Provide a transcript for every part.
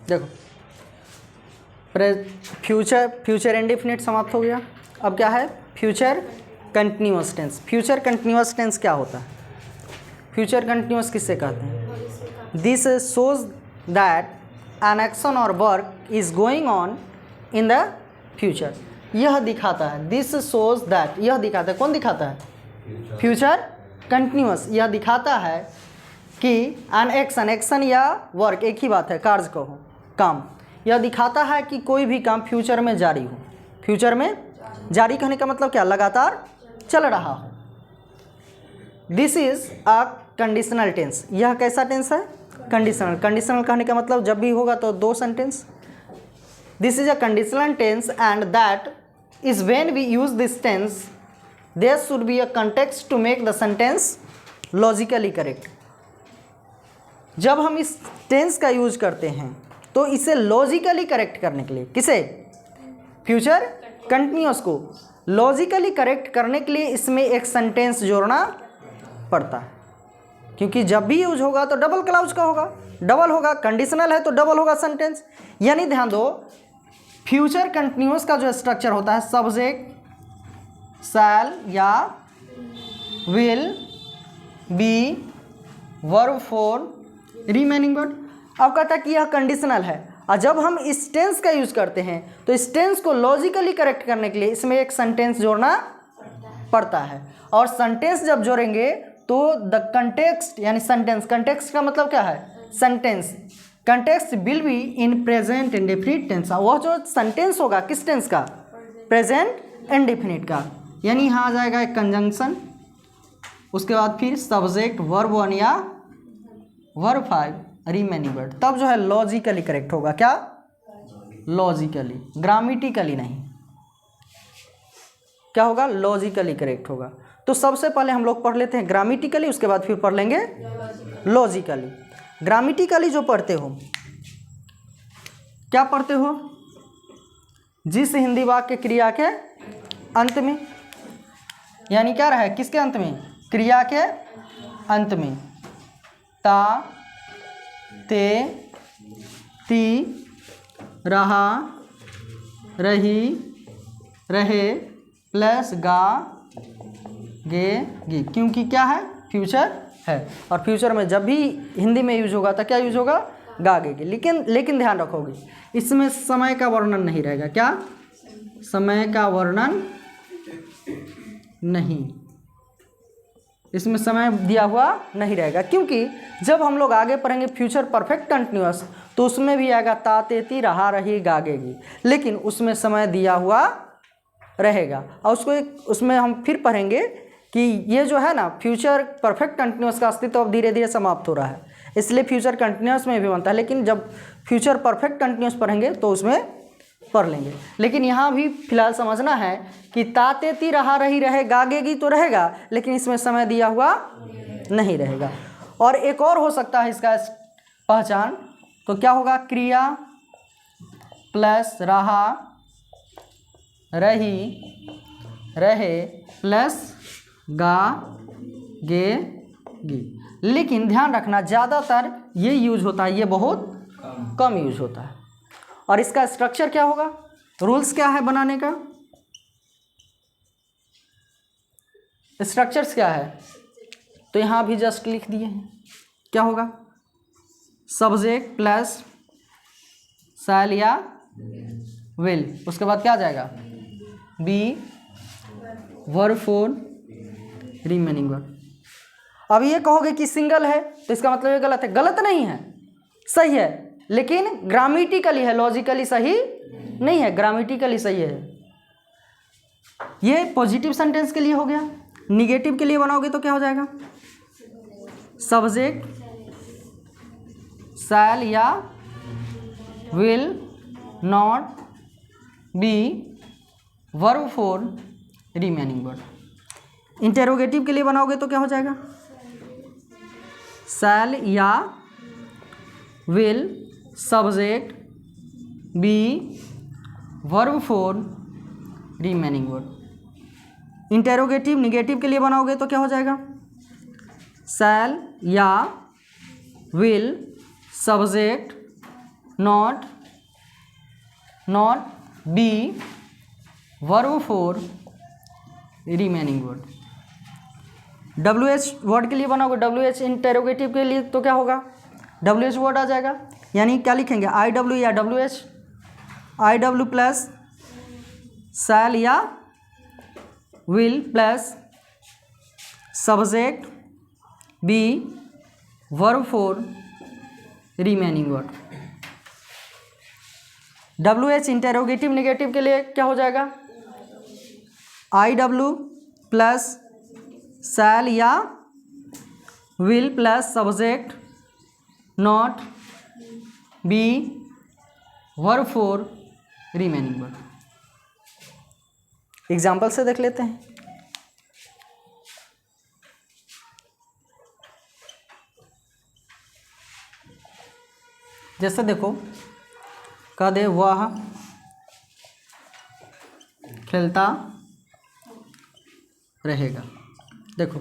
देखो future indefinite समाप्त हो गया। अब क्या है? Future continuous tense. Future continuous tense क्या होता है? फ्यूचर कंटिन्यूअस किससे कहते हैं? This shows that an action or work is going on in the future. यह दिखाता है, दिस शोज दैट, यह दिखाता है, कौन दिखाता है? Future continuous. यह दिखाता है कि एन एक्शन, एक्शन या वर्क एक ही बात है, कार्य कहो, काम। यह दिखाता है कि कोई भी काम फ्यूचर में जारी हो। फ्यूचर में जारी कहने का मतलब क्या? लगातार चल रहा हो। This is a conditional tense. यह कैसा टेंस है? कंडीशनल। कंडीशनल कहने का मतलब जब भी होगा तो दो sentence. This is a conditional tense and that is when we use this tense there should be a context to make the sentence logically correct. जब हम इस टेंस का यूज करते हैं तो इसे लॉजिकली करेक्ट करने के लिए, किसे? फ्यूचर कंटिन्यूअस को लॉजिकली करेक्ट करने के लिए इसमें एक सेंटेंस जोड़ना पड़ता है, क्योंकि जब भी यूज होगा तो डबल क्लाउज का होगा, डबल होगा। कंडीशनल है तो डबल होगा सेंटेंस। यानी ध्यान दो, फ्यूचर कंटिन्यूअस का जो स्ट्रक्चर होता है, सब्जेक्ट, शैल या will, be, verb four, remaining word. अब कहता है कि यह कंडीशनल है, और जब हम इस टेंस का यूज करते हैं तो इस टेंस को लॉजिकली करेक्ट करने के लिए इसमें एक सेंटेंस जोड़ना पड़ता है। और सेंटेंस जब जोड़ेंगे तो द कंटेक्स्ट, यानी सेंटेंस, कंटेक्स्ट का मतलब क्या है? Sentence. Context will be in present indefinite tense. वह जो सेंटेंस होगा किस टेंस का? प्रेजेंट इंडेफिनिट का। यानी यहाँ आ जाएगा एक कंजंक्शन, उसके बाद फिर सब्जेक्ट, वर्ब वन या वर्ब फाइव, रिमेनिंग वर्ड। तब जो है लॉजिकली करेक्ट होगा। क्या? लॉजिकली, ग्रामेटिकली नहीं। क्या होगा? लॉजिकली करेक्ट होगा। तो सबसे पहले हम लोग पढ़ लेते हैं ग्रामेटिकली, उसके बाद फिर पढ़ लेंगे लॉजिकली। ग्रामेटिकली जो पढ़ते हो, क्या पढ़ते हो? जिस हिंदी वाक्य क्रिया के अंत में, यानी क्या रहा है? किसके अंत में? क्रिया के अंत में ता, ते, ती, रहा, रही, रहे प्लस गा, गे, गी। क्योंकि क्या है? फ्यूचर है, और फ्यूचर में जब भी हिंदी में यूज होगा तो क्या यूज होगा? गा, गे, गी। लेकिन ध्यान रखोगे, इसमें समय का वर्णन नहीं रहेगा। क्या? समय का वर्णन नहीं, इसमें समय दिया हुआ नहीं रहेगा। क्योंकि जब हम लोग आगे पढ़ेंगे फ्यूचर परफेक्ट कंटिन्यूअस तो उसमें भी आएगा ता, ते, ती, रहा, रही, गागेगी, लेकिन उसमें समय दिया हुआ रहेगा। और उसमें हम फिर पढ़ेंगे कि ये जो है ना, फ्यूचर परफेक्ट कंटिन्यूअस का अस्तित्व अब धीरे धीरे समाप्त हो रहा है, इसलिए फ्यूचर कंटिन्यूअस में भी बनता है। लेकिन जब फ्यूचर परफेक्ट कंटिन्यूअस पढ़ेंगे तो उसमें पढ़ लेंगे। लेकिन यहाँ भी फिलहाल समझना है कि ता, ते, ती, रहा, रही, रहे, गागेगी तो रहेगा, लेकिन इसमें समय दिया हुआ नहीं रहेगा। और एक और हो सकता है इसका पहचान, तो क्या होगा? क्रिया प्लस रहा, रही, रहे प्लस गा, गे, गी। लेकिन ध्यान रखना, ज़्यादातर ये यूज होता है, ये बहुत कम यूज होता है। और इसका स्ट्रक्चर क्या होगा? रूल्स क्या है बनाने का? स्ट्रक्चर्स क्या है? तो यहाँ भी जस्ट लिख दिए हैं। क्या होगा? सब्जेक्ट प्लस शैल या विल, उसके बाद क्या आ जाएगा? Be, verb four, remaining verb. अब ये कहोगे कि सिंगल है तो इसका मतलब ये गलत है। गलत नहीं है, सही है, लेकिन ग्रामेटिकली है, लॉजिकली सही नहीं है। ग्रामेटिकली सही है। ये पॉजिटिव सेंटेंस के लिए हो गया। निगेटिव के लिए बनाओगे तो क्या हो जाएगा? सब्जेक्ट शैल या will not be, verb four, remaining word. Interrogative के लिए बनाओगे तो क्या हो जाएगा? शैल या will, subject, be, verb four, remaining word. Interrogative negative के लिए बनाओगे तो क्या हो जाएगा? शैल या will, subject, not be verb four remaining word. WH word के लिए बनाओगे, WH इंटेरोगेटिव के लिए तो क्या होगा, WH वर्ड आ जाएगा। यानी क्या लिखेंगे, IW या WH, IW प्लस शैल या will plus subject be verb four remaining word. WH interrogative negative के लिए क्या हो जाएगा, IW प्लस शैल या will plus subject not be verb four remaining word. Example से देख लेते हैं। जैसे देखो, कह दे वह खेलता रहेगा। देखो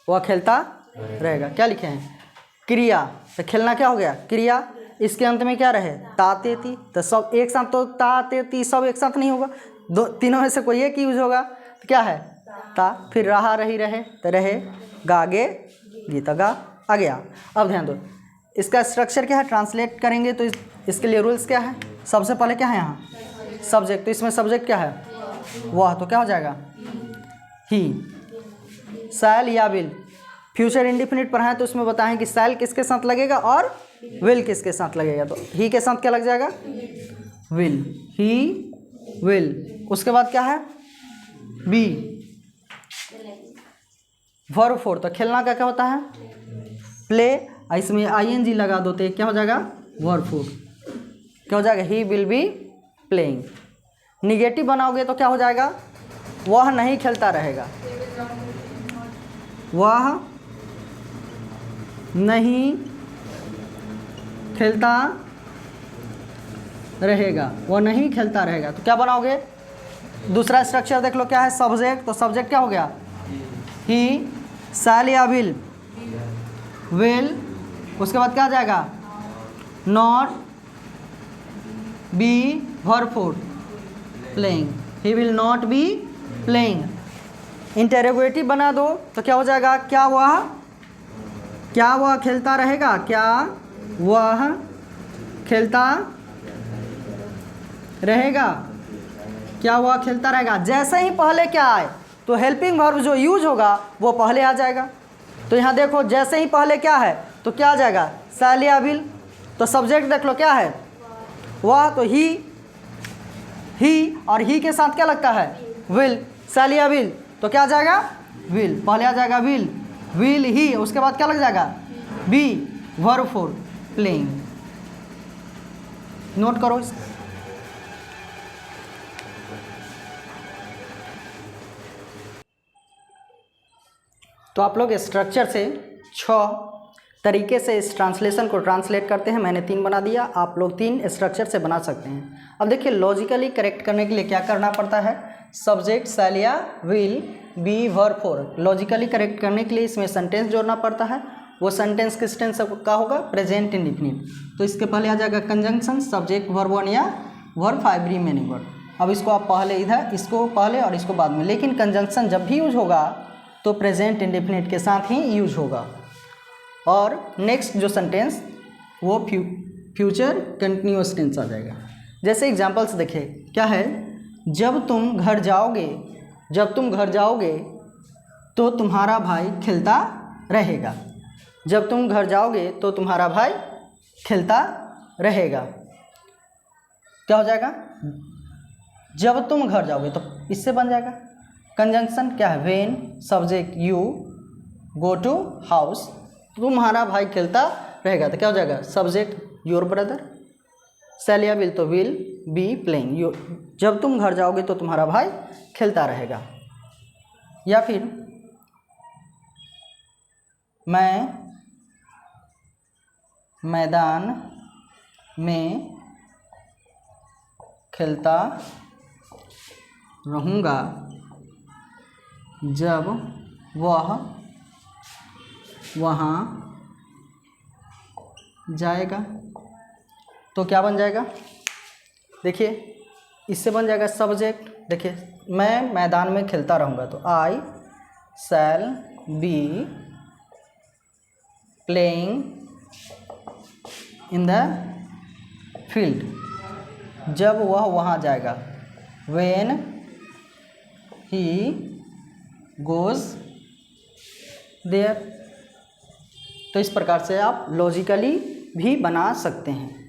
वह खेलता रहेगा, क्या लिखे हैं, क्रिया। तो खेलना क्या हो गया, क्रिया। इसके अंत में क्या रहे, ता ते ती। तो सब एक साथ, तो ता ते ती सब एक साथ नहीं होगा, दो तीनों में से कोई एक यूज होगा। तो क्या है, ता, फिर रहा रही रहे, तो रहे, गा गे गीता गा आ गया। अब ध्यान दो, इसका स्ट्रक्चर क्या है, ट्रांसलेट करेंगे तो इसके लिए रूल्स क्या है। सबसे पहले क्या है यहाँ, सब्जेक्ट। तो इसमें सब्जेक्ट क्या है, वह, तो क्या हो जाएगा, ही। शैल या विल, फ्यूचर इंडिफिनिट पढ़ा है तो उसमें बताएं कि शैल किसके साथ लगेगा और विल किसके साथ लगेगा। तो ही के साथ क्या लग जाएगा, विल, ही विल। उसके बाद क्या है, बी वर्ब फॉर। तो खेलना का क्या होता है, प्ले। इसमें ING लगा दो तो क्या हो जाएगा, वर्ब फॉर। क्या हो जाएगा, he will be playing. Negative बनाओगे तो क्या हो जाएगा, वह नहीं खेलता रहेगा, वह नहीं खेलता रहेगा, वह नहीं खेलता रहेगा। तो क्या बनाओगे, दूसरा स्ट्रक्चर देख लो क्या है, सब्जेक्ट। तो सब्जेक्ट क्या हो गया, ही, शैल या विल, उसके बाद क्या आ जाएगा, not be verb four playing, he will not be playing. Interrogative बना दो तो क्या हो जाएगा, क्या वह खेलता रहेगा, क्या वह खेलता रहेगा, क्या वह खेलता रहेगा। जैसे ही पहले क्या आए तो हेल्पिंग वर्ब जो यूज होगा वो पहले आ जाएगा। तो यहाँ देखो, जैसे ही पहले क्या है तो क्या आ जाएगा, शैल या विल। तो सब्जेक्ट देख लो क्या है, वह। तो ही और ही के साथ क्या लगता है, विल। शैल या विल, तो क्या आ जाएगा, विल। पहले आ जाएगा विल ही। उसके बाद क्या लग जाएगा, be verb four playing. Note करो इस। तो आप लोग स्ट्रक्चर से 6 तरीके से इस ट्रांसलेशन को ट्रांसलेट करते हैं। मैंने 3 बना दिया, आप लोग 3 स्ट्रक्चर से बना सकते हैं। अब देखिए, लॉजिकली करेक्ट करने के लिए क्या करना पड़ता है, सब्जेक्ट शैल या will be verb for. Logically correct करने के लिए इसमें सेंटेंस जोड़ना पड़ता है। वो सेंटेंस किस टेंस का होगा, प्रेजेंट इंडिफिनिट। तो इसके पहले आ जाएगा कंजंक्शन, सब्जेक्ट वर्ब 1 या वर्ब 5 रिमेनिंग वर्ड। अब इसको आप पहले इधर, इसको पहले और इसको बाद में। लेकिन कंजंक्शन जब भी यूज होगा तो प्रेजेंट इंडिफिनिट के साथ ही यूज होगा। और नेक्स्ट जो सेंटेंस वो फ्यूचर कंटिन्यूअस टेंस आ जाएगा। जैसे एग्जांपल्स देखिए, क्या है, जब तुम घर जाओगे तो तुम्हारा भाई खेलता रहेगा। जब तुम घर जाओगे तो तुम्हारा भाई खेलता रहेगा। क्या हो जाएगा, जब तुम घर जाओगे, तो इससे बन जाएगा। कंजंक्शन क्या है, when subject you go to house, तुम्हारा भाई खेलता रहेगा। तो क्या हो जाएगा, सब्जेक्ट योर ब्रदर, शैल या विल तो विल बी प्लेइंग। जब तुम घर जाओगे तो तुम्हारा भाई खेलता रहेगा। या फिर मैं मैदान में खेलता रहूँगा जब वह वहाँ जाएगा। तो क्या बन जाएगा, देखिए इससे बन जाएगा सब्जेक्ट। देखिए मैं मैदान में खेलता रहूँगा तो I shall be playing in the field. जब वह वहाँ जाएगा, व्हेन ही गोज़ देयर। तो इस प्रकार से आप लॉजिकली भी बना सकते हैं।